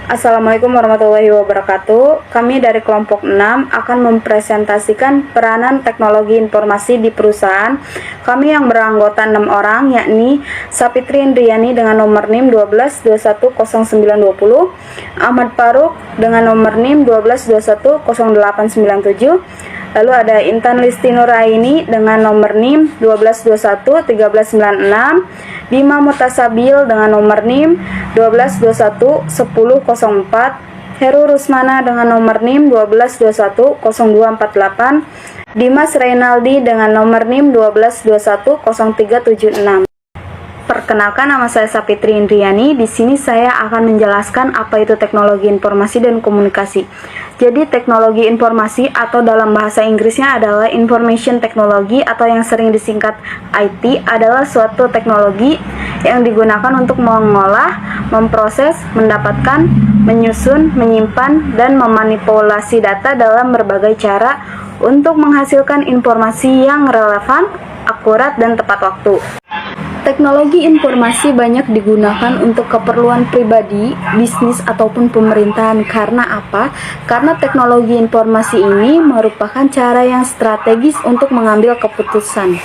Assalamualaikum warahmatullahi wabarakatuh. Kami dari kelompok 6 akan mempresentasikan peranan teknologi informasi di perusahaan. Kami yang beranggota 6 orang, yakni Sapitri Indriani dengan nomor NIM 12210920, Ahmad Faruk dengan nomor NIM 12210897, lalu ada Intan Listi Nuraini dengan nomor NIM 12211396, Bima Mutasabil dengan nomor NIM 12211004, Heru Rusmana dengan nomor NIM 12210248, Dimas Reynaldi dengan nomor NIM 12210376. Perkenalkan, nama saya Sapitri Indriani. Di sini saya akan menjelaskan apa itu teknologi informasi dan komunikasi. Jadi, teknologi informasi atau dalam bahasa Inggrisnya adalah information technology atau yang sering disingkat IT adalah suatu teknologi yang digunakan untuk mengolah, memproses, mendapatkan, menyusun, menyimpan, dan memanipulasi data dalam berbagai cara untuk menghasilkan informasi yang relevan, akurat, dan tepat waktu. Teknologi informasi banyak digunakan untuk keperluan pribadi, bisnis, ataupun pemerintahan. Karena apa? Karena teknologi informasi ini merupakan cara yang strategis untuk mengambil keputusan.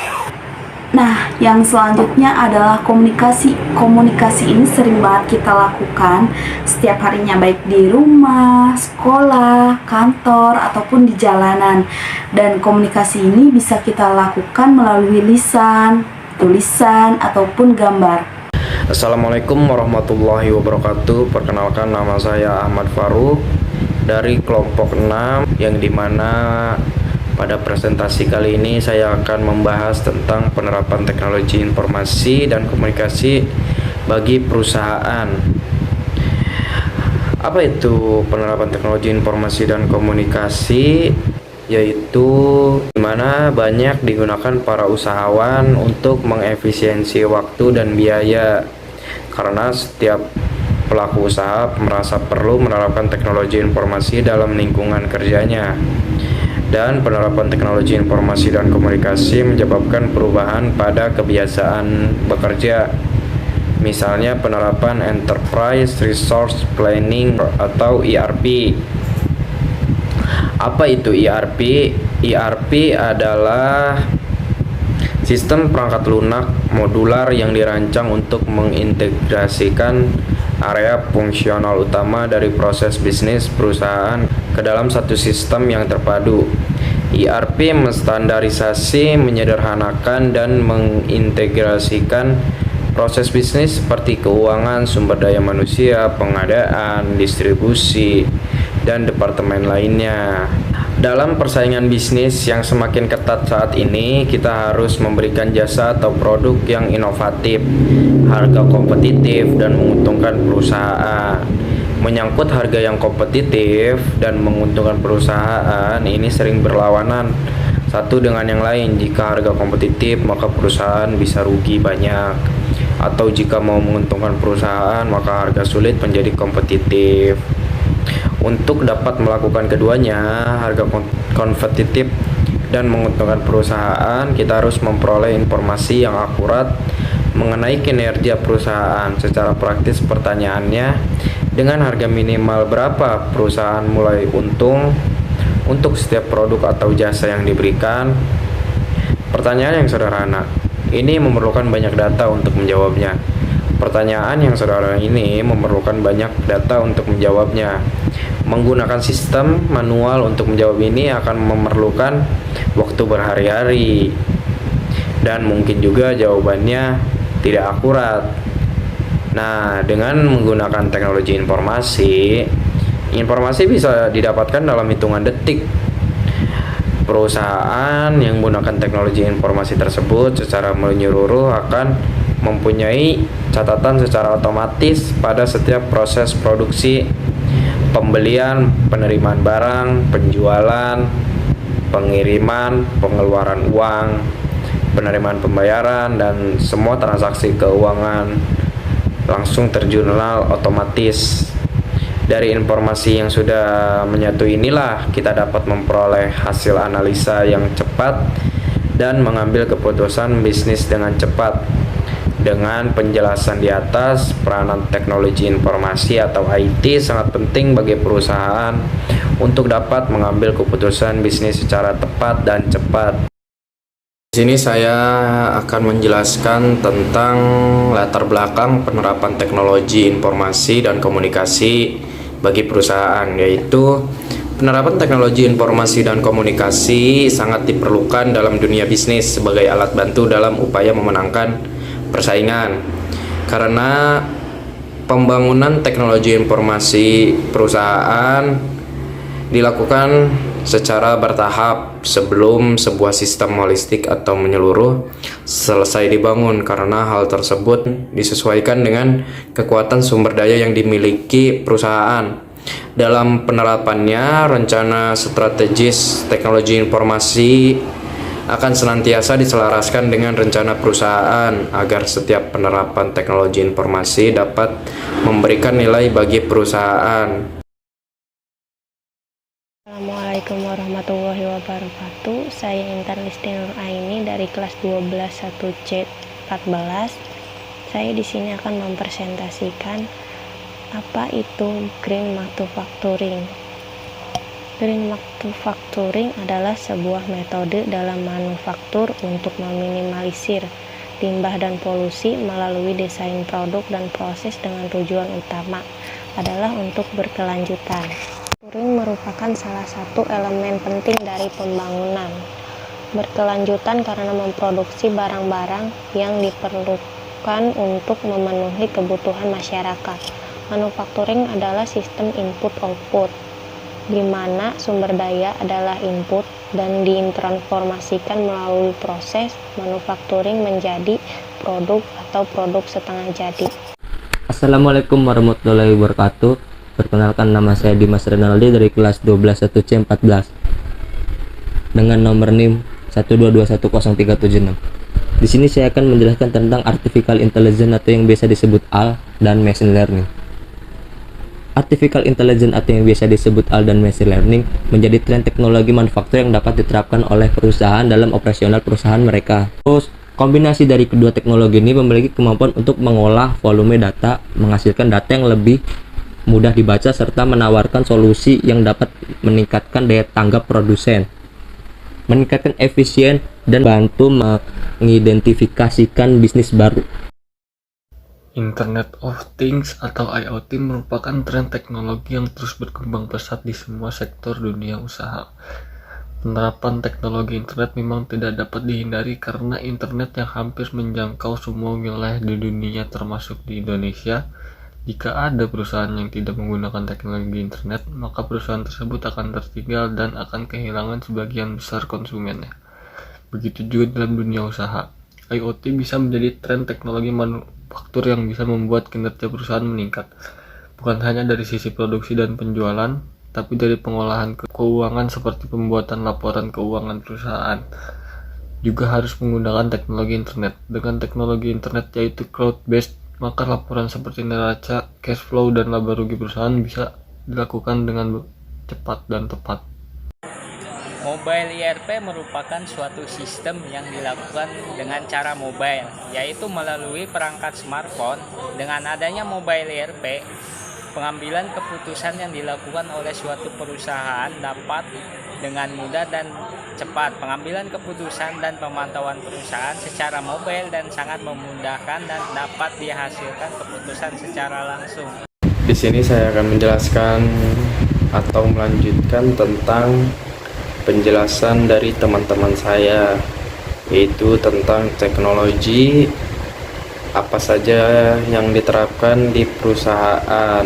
Nah, yang selanjutnya adalah komunikasi. Komunikasi ini sering banget kita lakukan setiap harinya, baik di rumah, sekolah, kantor, ataupun di jalanan. Dan komunikasi ini bisa kita lakukan melalui lisan, tulisan, ataupun gambar. Assalamualaikum warahmatullahi wabarakatuh. Perkenalkan, nama saya Ahmad Faruk dari kelompok 6, yang dimana pada presentasi kali ini saya akan membahas tentang penerapan teknologi informasi dan komunikasi bagi perusahaan. Apa itu penerapan teknologi informasi dan komunikasi? Yaitu dimana banyak digunakan para usahawan untuk mengefisiensi waktu dan biaya, karena setiap pelaku usaha merasa perlu menerapkan teknologi informasi dalam lingkungan kerjanya. Dan penerapan teknologi informasi dan komunikasi menyebabkan perubahan pada kebiasaan bekerja. Misalnya penerapan Enterprise Resource Planning atau ERP. Apa itu ERP? ERP adalah sistem perangkat lunak modular yang dirancang untuk mengintegrasikan area fungsional utama dari proses bisnis perusahaan ke dalam satu sistem yang terpadu. ERP menstandarisasi, menyederhanakan, dan mengintegrasikan proses bisnis seperti keuangan, sumber daya manusia, pengadaan, distribusi, dan departemen lainnya. Dalam persaingan bisnis yang semakin ketat saat ini, kita harus memberikan jasa atau produk yang inovatif, harga kompetitif, dan menguntungkan perusahaan. Menyangkut harga yang kompetitif dan menguntungkan perusahaan, ini sering berlawanan satu dengan yang lain. Jika harga kompetitif, maka perusahaan bisa rugi banyak. Atau jika mau menguntungkan perusahaan, maka harga sulit menjadi kompetitif. Untuk dapat melakukan keduanya, harga kompetitif dan menguntungkan perusahaan, kita harus memperoleh informasi yang akurat mengenai kinerja perusahaan. Secara praktis, pertanyaannya, dengan harga minimal berapa perusahaan mulai untung untuk setiap produk atau jasa yang diberikan? Pertanyaan yang sederhana. Ini memerlukan banyak data untuk menjawabnya. Pertanyaan yang sederhana ini memerlukan banyak data untuk menjawabnya. Menggunakan sistem manual untuk menjawab ini akan memerlukan waktu berhari-hari, dan mungkin juga jawabannya tidak akurat. Nah, dengan menggunakan teknologi informasi, informasi bisa didapatkan dalam hitungan detik. Perusahaan yang menggunakan teknologi informasi tersebut secara menyeluruh akan mempunyai catatan secara otomatis pada setiap proses produksi, pembelian, penerimaan barang, penjualan, pengiriman, pengeluaran uang, penerimaan pembayaran, dan semua transaksi keuangan langsung terjurnal otomatis. Dari informasi yang sudah menyatu inilah kita dapat memperoleh hasil analisa yang cepat dan mengambil keputusan bisnis dengan cepat. Dengan penjelasan di atas, peranan teknologi informasi atau IT sangat penting bagi perusahaan untuk dapat mengambil keputusan bisnis secara tepat dan cepat. Di sini saya akan menjelaskan tentang latar belakang penerapan teknologi informasi dan komunikasi bagi perusahaan, yaitu penerapan teknologi informasi dan komunikasi sangat diperlukan dalam dunia bisnis sebagai alat bantu dalam upaya memenangkan persaingan. Karena pembangunan teknologi informasi perusahaan dilakukan secara bertahap sebelum sebuah sistem holistik atau menyeluruh selesai dibangun, karena hal tersebut disesuaikan dengan kekuatan sumber daya yang dimiliki perusahaan. Dalam penerapannya, rencana strategis teknologi informasi akan senantiasa diselaraskan dengan rencana perusahaan agar setiap penerapan teknologi informasi dapat memberikan nilai bagi perusahaan. Assalamualaikum warahmatullahi wabarakatuh. Saya Intan Listi Nur Aini dari kelas 12 1C 14. Saya di sini akan mempresentasikan apa itu green manufacturing. Green manufacturing adalah sebuah metode dalam manufaktur untuk meminimalisir limbah dan polusi melalui desain produk dan proses dengan tujuan utama adalah untuk berkelanjutan. Manufacturing merupakan salah satu elemen penting dari pembangunan berkelanjutan karena memproduksi barang-barang yang diperlukan untuk memenuhi kebutuhan masyarakat. Manufacturing adalah sistem input-output, di mana sumber daya adalah input dan ditransformasikan melalui proses manufacturing menjadi produk atau produk setengah jadi. Assalamualaikum warahmatullahi wabarakatuh. Perkenalkan, nama saya Dimas Renaldi dari kelas 12 1C 14 dengan nomor NIM 122103776. Di sini saya akan menjelaskan tentang artificial intelligence atau yang biasa disebut AI dan machine learning. Artificial intelligence atau yang biasa disebut AI dan machine learning menjadi tren teknologi manufaktur yang dapat diterapkan oleh perusahaan dalam operasional perusahaan mereka. Terus, kombinasi dari kedua teknologi ini memiliki kemampuan untuk mengolah volume data, menghasilkan data yang lebih mudah dibaca, serta menawarkan solusi yang dapat meningkatkan daya tanggap produsen, meningkatkan efisien, dan bantu mengidentifikasikan bisnis baru. Internet of Things atau IoT merupakan tren teknologi yang terus berkembang pesat di semua sektor dunia usaha. Penerapan teknologi internet memang tidak dapat dihindari karena internet yang hampir menjangkau semua wilayah di dunia termasuk di Indonesia. Jika ada perusahaan yang tidak menggunakan teknologi internet, maka perusahaan tersebut akan tertinggal dan akan kehilangan sebagian besar konsumennya. Begitu juga dalam dunia usaha. IoT bisa menjadi tren teknologi manufaktur yang bisa membuat kinerja perusahaan meningkat, bukan hanya dari sisi produksi dan penjualan, tapi dari pengolahan keuangan seperti pembuatan laporan keuangan perusahaan. Juga harus menggunakan teknologi internet. Dengan teknologi internet yaitu cloud-based, maka laporan seperti neraca, cash flow, dan laba rugi perusahaan bisa dilakukan dengan cepat dan tepat. Mobile ERP merupakan suatu sistem yang dilakukan dengan cara mobile, yaitu melalui perangkat smartphone. Dengan adanya mobile ERP, pengambilan keputusan yang dilakukan oleh suatu perusahaan dapat dengan mudah dan cepat. Pengambilan keputusan dan pemantauan perusahaan secara mobile dan sangat memudahkan dan dapat dihasilkan keputusan secara langsung. Di sini saya akan menjelaskan atau melanjutkan tentang penjelasan dari teman-teman saya, yaitu tentang teknologi apa saja yang diterapkan di perusahaan,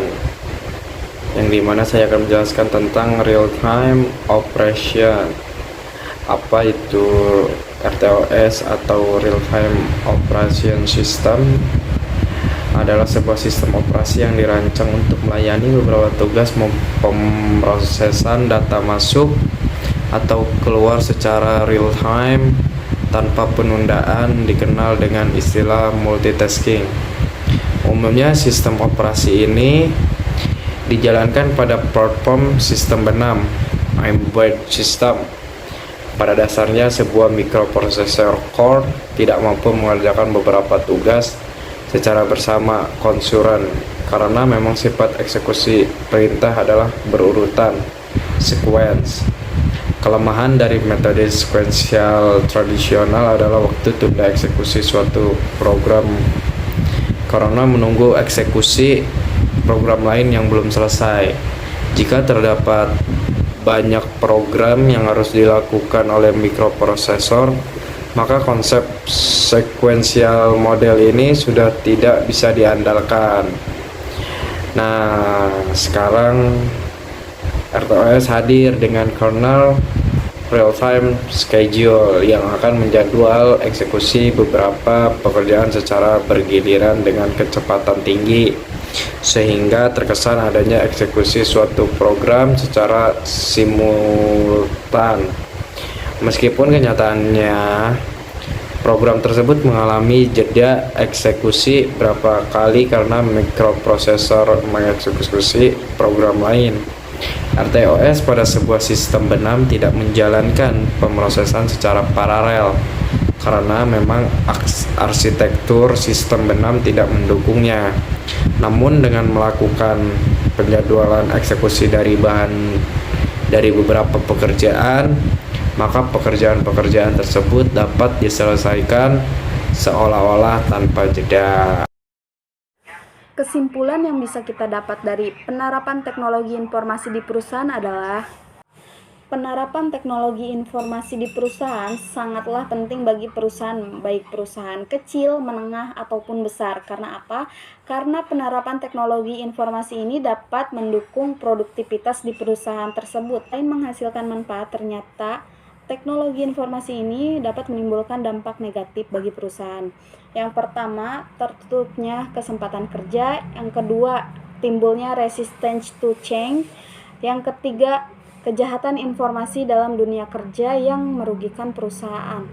yang dimana saya akan menjelaskan tentang real time operation. Apa itu RTOS atau real time operation system? Adalah sebuah sistem operasi yang dirancang untuk melayani beberapa tugas pemrosesan data masuk atau keluar secara real time tanpa penundaan, dikenal dengan istilah multitasking. Umumnya sistem operasi ini dijalankan pada platform sistem benam embedded system. Pada dasarnya sebuah microprocessor core tidak mampu mengerjakan beberapa tugas secara bersama konsulen, karena memang sifat eksekusi perintah adalah berurutan, sequence. Kelemahan dari metode sekuensial tradisional adalah waktu tunda eksekusi suatu program karena menunggu eksekusi program lain yang belum selesai. Jika terdapat banyak program yang harus dilakukan oleh mikroprosesor, maka konsep sekuensial model ini sudah tidak bisa diandalkan. Nah, sekarang RTOS hadir dengan kernel real-time schedule yang akan menjadwal eksekusi beberapa pekerjaan secara bergiliran dengan kecepatan tinggi, sehingga terkesan adanya eksekusi suatu program secara simultan. Meskipun kenyataannya program tersebut mengalami jeda eksekusi berapa kali karena mikroprosesor mengeksekusi program lain. RTOS pada sebuah sistem benam tidak menjalankan pemrosesan secara paralel karena memang arsitektur sistem benam tidak mendukungnya. Namun dengan melakukan penjadwalan eksekusi dari beberapa pekerjaan, maka pekerjaan-pekerjaan tersebut dapat diselesaikan seolah-olah tanpa jeda. Kesimpulan yang bisa kita dapat dari penerapan teknologi informasi di perusahaan adalah penerapan teknologi informasi di perusahaan sangatlah penting bagi perusahaan, baik perusahaan kecil, menengah, ataupun besar. Karena apa? Karena penerapan teknologi informasi ini dapat mendukung produktivitas di perusahaan tersebut. Selain menghasilkan manfaat, ternyata teknologi informasi ini dapat menimbulkan dampak negatif bagi perusahaan. Yang pertama, tertutupnya kesempatan kerja. Yang kedua, timbulnya resistance to change. Yang ketiga, kejahatan informasi dalam dunia kerja yang merugikan perusahaan.